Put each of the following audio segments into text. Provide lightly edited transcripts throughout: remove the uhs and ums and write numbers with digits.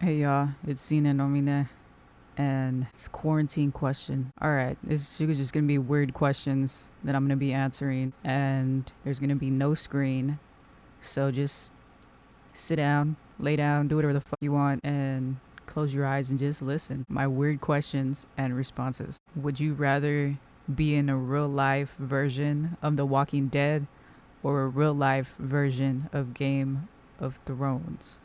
Hey y'all, it's Sina Nomine, and it's quarantine questions. Alright, this is just gonna be weird questions that I'm gonna be answering, and there's gonna be no screen. So just sit down, lay down, do whatever the fuck you want, and close your eyes and just listen. My weird questions and responses. Would you rather be in a real life version of The Walking Dead or a real life version of Game of Thrones?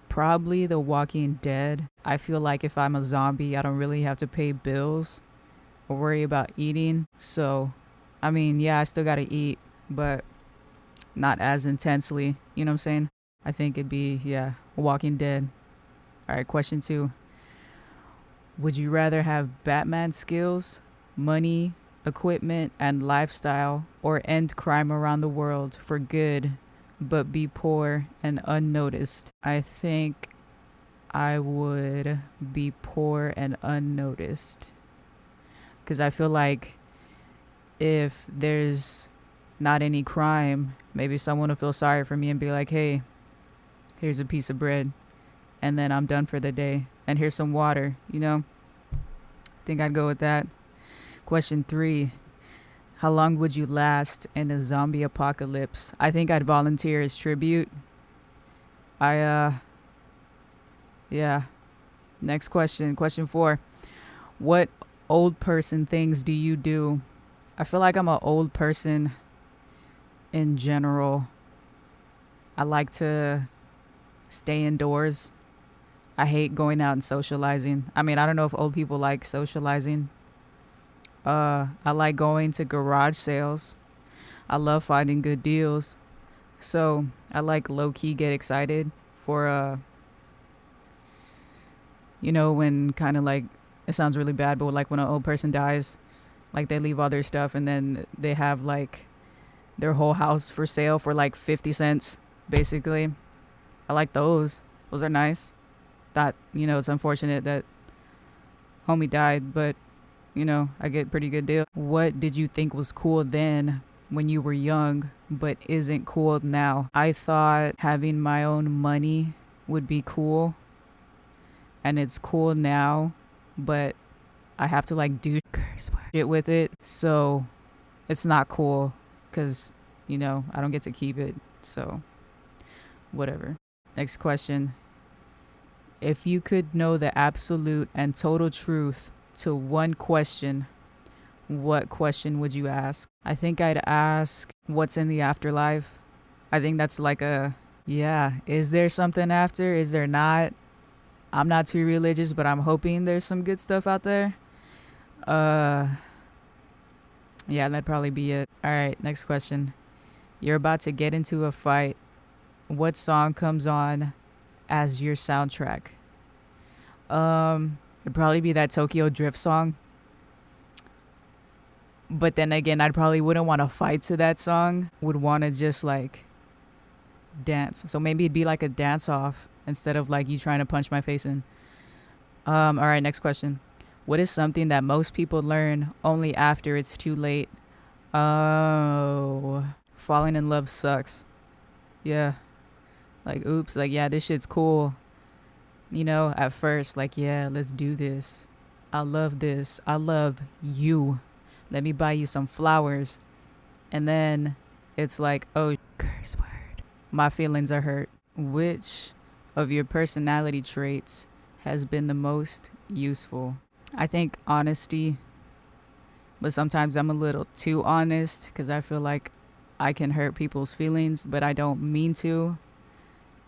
Probably The Walking Dead. I feel like if I'm a zombie, I don't really have to pay bills or worry about eating. So, I mean, yeah, I still gotta eat, but not as intensely. You know what I'm saying? I think it'd be, yeah, Walking Dead. All right, question two. Would you rather have Batman skills, money, equipment, and lifestyle, or end crime around the world for good, but be poor and unnoticed? I think I would be poor and unnoticed. Because I feel like if there's not any crime, maybe someone will feel sorry for me and be like, hey, here's a piece of bread. And then I'm done for the day. And here's some water, you know? I think I'd go with that. Question three. How long would you last in a zombie apocalypse? I think I'd volunteer as tribute. Yeah. Next question. Question four. What old person things do you do? I feel like I'm an old person in general. I like to stay indoors. I hate going out and socializing. I mean, I don't know if old people like socializing. I like going to garage sales. I love finding good deals. So I like low key get excited for when kind of like it sounds really bad, but like when an old person dies, like they leave all their stuff and then they have like their whole house for sale for like 50 cents, basically. I like those. Those are nice. That, it's unfortunate that homie died, but, I get pretty good deal. What did you think was cool then when you were young, but isn't cool now? I thought having my own money would be cool, and it's cool now, but I have to like do shit with it. So it's not cool because, I don't get to keep it. So whatever. Next question. If you could know the absolute and total truth to one question, what question would you ask? I think I'd ask what's in the afterlife. I think that's like yeah, is there something after? Is there not? I'm not too religious, but I'm hoping there's some good stuff out there. Uh, yeah, that'd probably be it. All right, next question. You're about to get into a fight. What song comes on as your soundtrack? It'd probably be that Tokyo Drift song. But then again, I probably wouldn't want to fight to that song. Would want to just like dance. So maybe it'd be like a dance off instead of like you trying to punch my face in. All right, next question. What is something that most people learn only after it's too late? Oh, falling in love sucks. Yeah. Like, oops, like, yeah, this shit's cool. At first, like, yeah, let's do this. I love this. I love you. Let me buy you some flowers. And then it's like, oh, curse word. My feelings are hurt. Which of your personality traits has been the most useful? I think honesty, but sometimes I'm a little too honest because I feel like I can hurt people's feelings, but I don't mean to.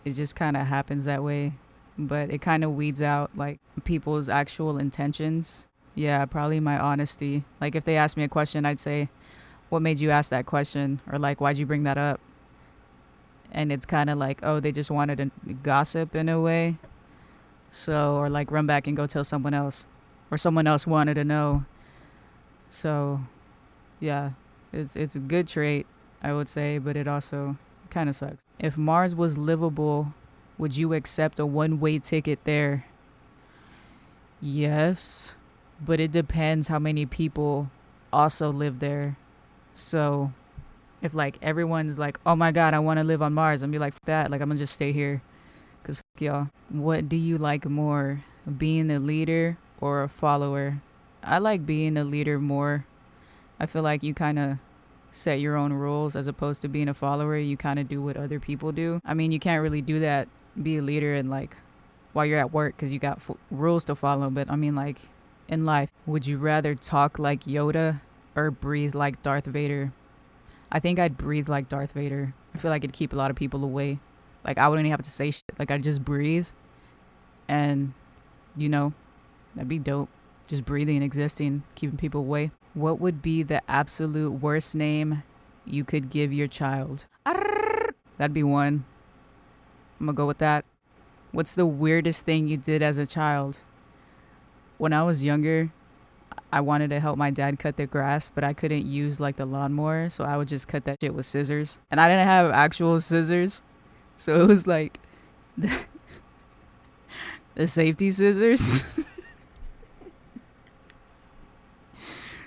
It just kind of happens that way. But it kind of weeds out like people's actual intentions. Yeah, probably my honesty. Like if they ask me a question, I'd say, what made you ask that question? Or like, why'd you bring that up? And it's kind of like, oh, they just wanted to gossip in a way. So, or like run back and go tell someone else. Or someone else wanted to know. So, yeah, it's a good trait, I would say, but it also kind of sucks. If Mars was livable, would you accept a one-way ticket there? Yes, but it depends how many people also live there. So, if like everyone's like, "Oh my god, I want to live on Mars," I'm be like, "F that, like I'm going to just stay here." Cause fuck y'all. What do you like more, being a leader or a follower? I like being a leader more. I feel like you kind of set your own rules as opposed to being a follower. You kind of do what other people do. I mean, you can't really do that, be a leader and like while you're at work because you got rules to follow. But I mean, like in life, would you rather talk like Yoda or breathe like Darth Vader? I think I'd breathe like Darth Vader. I feel like it'd keep a lot of people away. Like I wouldn't even have to say shit. Like I'd just breathe and, you know, that'd be dope. Just breathing and existing, keeping people away. What would be the absolute worst name you could give your child? That'd be one. I'm gonna go with that. What's the weirdest thing you did as a child? When I was younger, I wanted to help my dad cut the grass, but I couldn't use like the lawnmower, so I would just cut that shit with scissors. And I didn't have actual scissors, so it was like the safety scissors.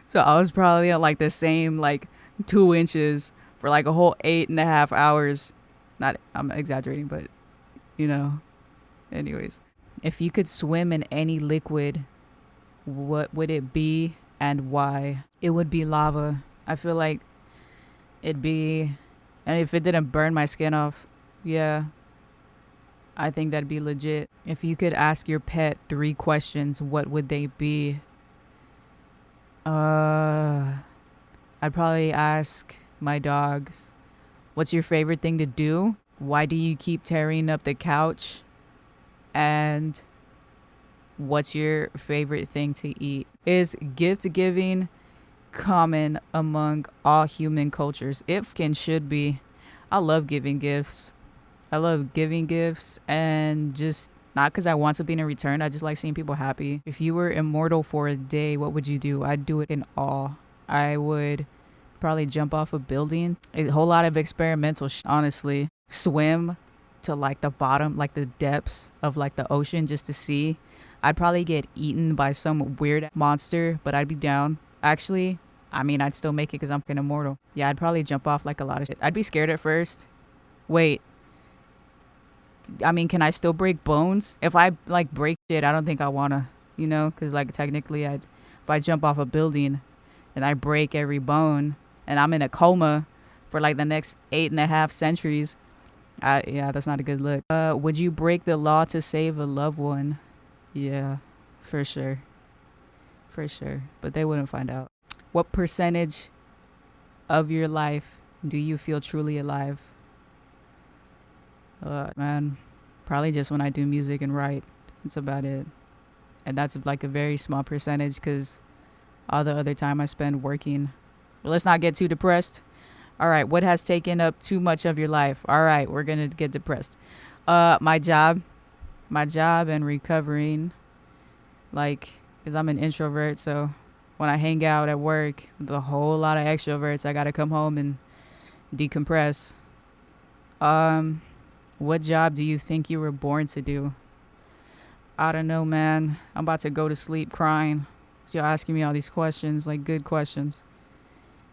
So I was probably at like the same like 2 inches for like a whole 8.5 hours. Not, I'm exaggerating, but you know. Anyways, if you could swim in any liquid, what would it be and why? It would be lava. I feel like it'd be, and if it didn't burn my skin off, yeah, I think that'd be legit. If you could ask your pet 3 questions, what would they be? I'd probably ask my dogs, what's your favorite thing to do? Why do you keep tearing up the couch? And what's your favorite thing to eat? Is gift giving common among all human cultures? It can should be. I love giving gifts. I love giving gifts and just not because I want something in return. I just like seeing people happy. If you were immortal for a day, what would you do? I'd do it in awe. I would probably jump off a building. A whole lot of experimental honestly. Swim to like the bottom, like the depths of like the ocean just to see. I'd probably get eaten by some weird monster, but I'd be down. Actually, I mean, I'd still make it because I'm fucking immortal. Yeah, I'd probably jump off like a lot of shit. I'd be scared at first. Wait. I mean, can I still break bones? If I like break shit, I don't think I wanna, you know, because like technically if I jump off a building and I break every bone and I'm in a coma for like the next 8.5 centuries, yeah, that's not a good look. Would you break the law to save a loved one? Yeah, for sure. For sure. But they wouldn't find out. What percentage of your life do you feel truly alive? Man, probably just when I do music and write. That's about it. And that's like a very small percentage because all the other time I spend working. But let's not get too depressed. All right, what has taken up too much of your life? All right, we're going to get depressed. My job and recovering. Like, because I'm an introvert, so when I hang out at work with a whole lot of extroverts, I got to come home and decompress. What job do you think you were born to do? I don't know, man. I'm about to go to sleep crying. So you're asking me all these questions, like good questions.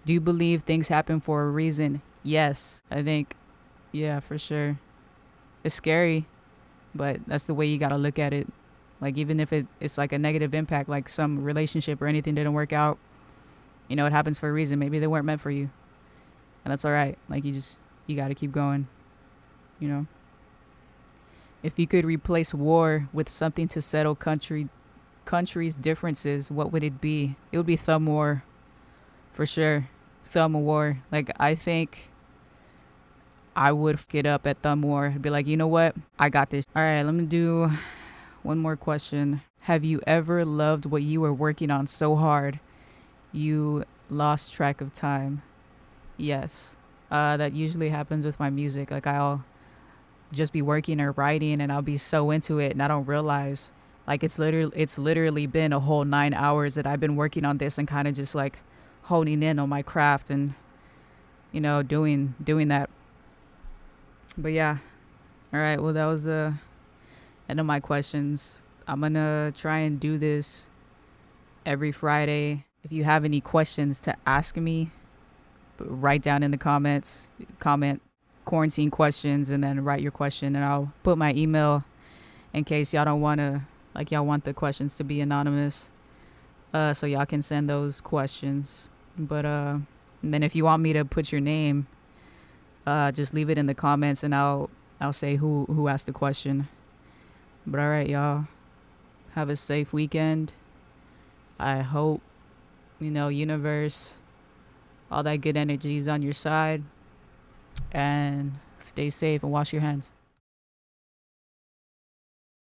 Do you believe things happen for a reason? Yes, I think. Yeah, for sure. It's scary, but that's the way you got to look at it. Like, even if it's like a negative impact, like some relationship or anything didn't work out, you know, it happens for a reason. Maybe they weren't meant for you. And that's all right. Like, you got to keep going, you know. If you could replace war with something to settle countries' differences, what would it be? It would be thumb war, for sure. Thumb war. Like, I think I would get up at thumb war and be like, you know what? I got this. All right, let me do one more question. Have you ever loved what you were working on so hard you lost track of time? Yes. That usually happens with my music. Like, I'll just be working or writing and I'll be so into it and I don't realize like it's literally been a whole 9 hours that I've been working on this and kind of just like honing in on my craft and, you know, doing that. But yeah. All right. Well, that was the end of my questions. I'm gonna try and do this every Friday. If you have any questions to ask me, write down in the comments. Comment. quarantine questions and then write your question, and I'll put my email in case y'all don't want to, like, y'all want the questions to be anonymous. So y'all can send those questions. But and then if you want me to put your name, just leave it in the comments and I'll say who asked the question. But all right, y'all, have a safe weekend. I hope, universe, all that good energy is on your side, and stay safe and wash your hands.